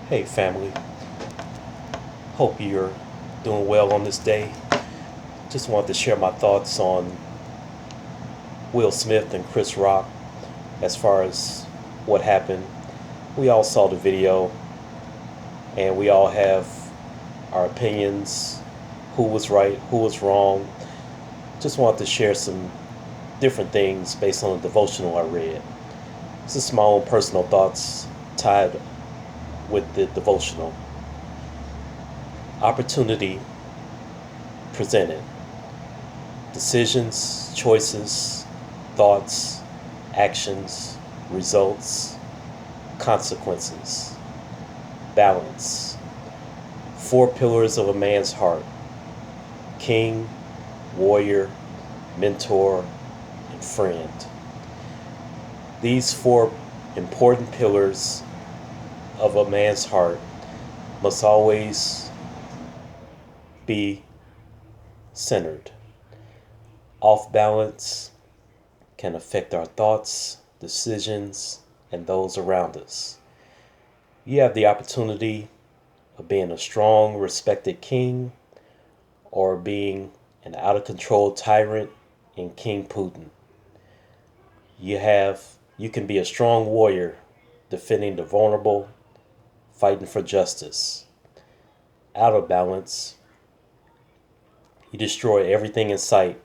Hey family, hope you're doing well on this day. Just wanted to share my thoughts on Will Smith and Chris Rock as far as what happened. We all saw the video and we all have our opinions, who was right, who was wrong. Just wanted to share some different things based on the devotional I read. This is my own personal thoughts tied with the devotional. Opportunity presented. Decisions, choices, thoughts, actions, results, consequences. Balance. Four pillars of a man's heart: king, warrior, mentor, and friend. These four important pillars of a man's heart must always be centered. Off balance can affect our thoughts, decisions, and those around us. You have the opportunity of being a strong, respected king or being an out of control tyrant in King Putin. You can be a strong warrior defending the vulnerable, fighting for justice. Out of balance, you destroy everything in sight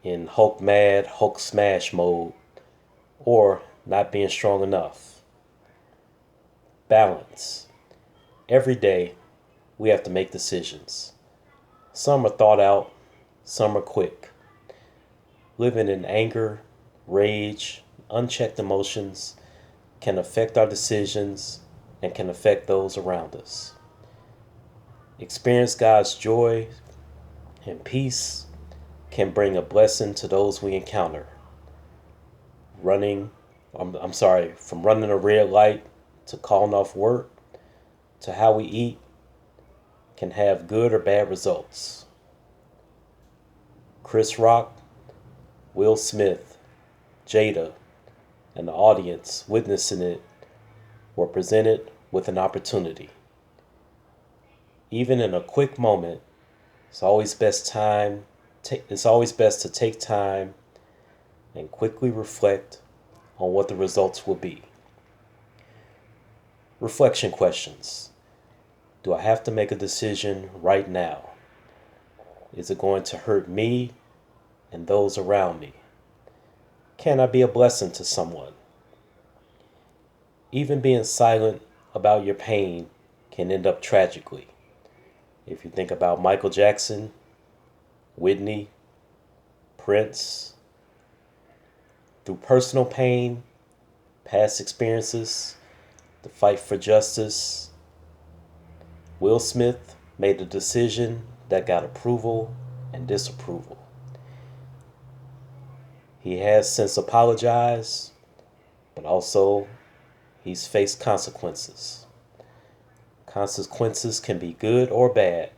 in Hulk mad, Hulk smash mode, or not being strong enough. Balance. Every day we have to make decisions. Some are thought out, some are quick. Living in anger, rage, unchecked emotions can affect our decisions and can affect those around us. Experience God's joy and peace can bring a blessing to those we encounter. From running a red light to calling off work to how we eat can have good or bad results. Chris Rock, Will Smith, Jada, and the audience witnessing it were presented with an opportunity. Even in a quick moment, it's always best to take time and quickly reflect on what the results will be. Reflection questions. Do I have to make a decision right now? Is it going to hurt me and those around me? Can I be a blessing to someone? Even being silent about your pain can end up tragically. If you think about Michael Jackson, Whitney, Prince, through personal pain, past experiences, the fight for justice, Will Smith made a decision that got approval and disapproval. He has since apologized, but also he's faced consequences. Consequences can be good or bad.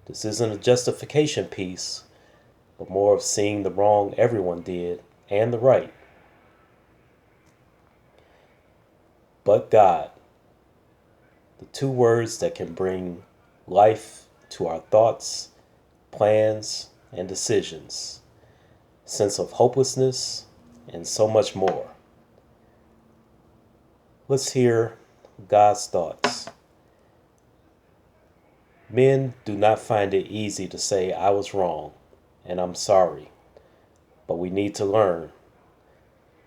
This isn't a justification piece, but more of seeing the wrong everyone did and the right. But God, the two words that can bring life to our thoughts, plans, and decisions, sense of hopelessness, and so much more. Let's hear God's thoughts. Men do not find it easy to say, I was wrong and I'm sorry, but we need to learn.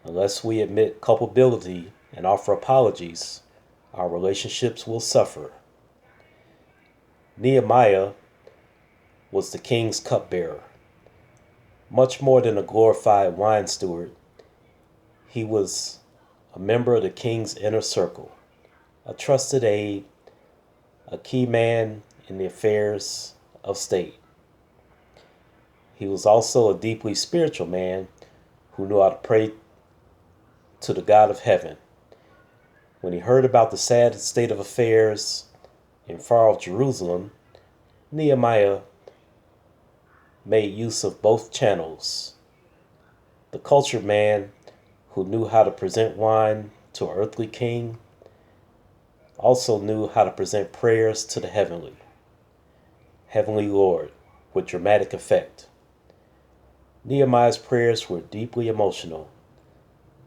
Unless we admit culpability and offer apologies, our relationships will suffer. Nehemiah was the king's cupbearer. Much more than a glorified wine steward, he was a member of the king's inner circle, a trusted aide, a key man in the affairs of state. He was also a deeply spiritual man who knew how to pray to the God of heaven. When he heard about the sad state of affairs in far off Jerusalem, Nehemiah made use of both channels. The cultured man who knew how to present wine to an earthly king, also knew how to present prayers to the Heavenly Lord with dramatic effect. Nehemiah's prayers were deeply emotional,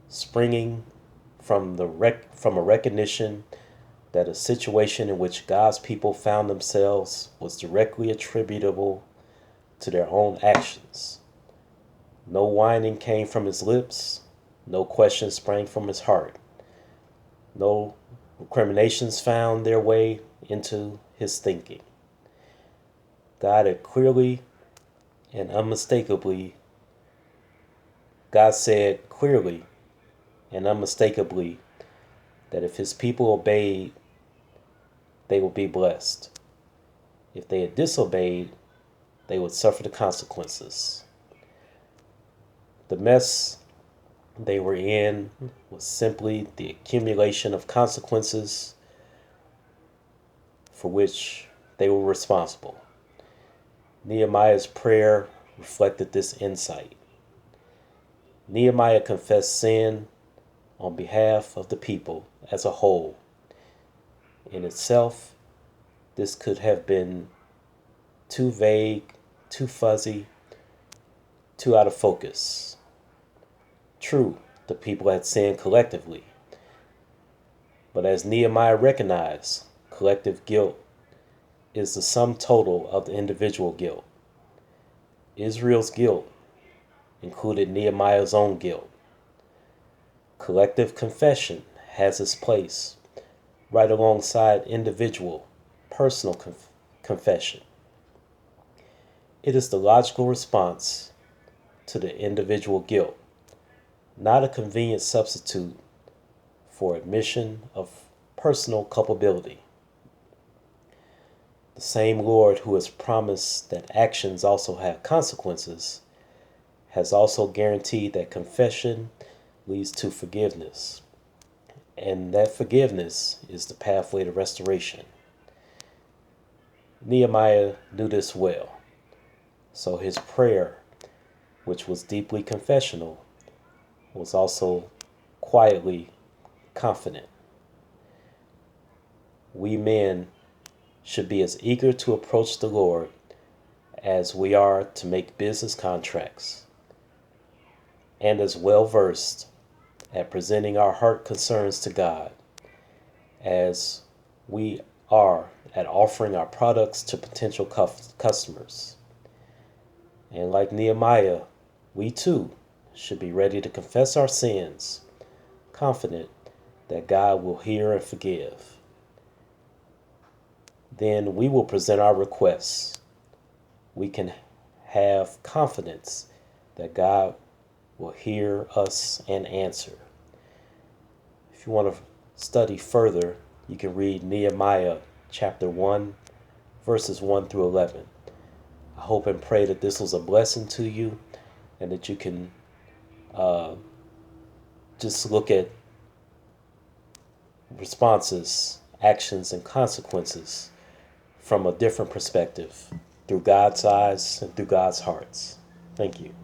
springing from a recognition that a situation in which God's people found themselves was directly attributable to their own actions. No whining came from his lips, no questions sprang from his heart, no recriminations found their way into his thinking. God said clearly and unmistakably that if his people obeyed, they would be blessed. If they had disobeyed, they would suffer the consequences. The mess they were in was simply the accumulation of consequences for which they were responsible. Nehemiah's prayer reflected this insight. Nehemiah confessed sin on behalf of the people as a whole. In itself, this could have been too vague, too fuzzy, too out of focus. True, the people had sinned collectively. But as Nehemiah recognized, collective guilt is the sum total of the individual guilt. Israel's guilt included Nehemiah's own guilt. Collective confession has its place right alongside individual, personal confession. It is the logical response to the individual guilt, not a convenient substitute for admission of personal culpability. The same Lord who has promised that actions also have consequences has also guaranteed that confession leads to forgiveness, and that forgiveness is the pathway to restoration. Nehemiah knew this well, so his prayer, which was deeply confessional, was also quietly confident. We men should be as eager to approach the Lord as we are to make business contracts, and as well versed at presenting our heart concerns to God as we are at offering our products to potential customers. And like Nehemiah, we too should be ready to confess our sins, confident that God will hear and forgive. Then we will present our requests. We can have confidence that God will hear us and answer. If you want to study further, you can read Nehemiah chapter 1, verses 1 through 11. I hope and pray that this was a blessing to you and that you can just look at responses, actions, and consequences from a different perspective through God's eyes and through God's hearts. Thank you.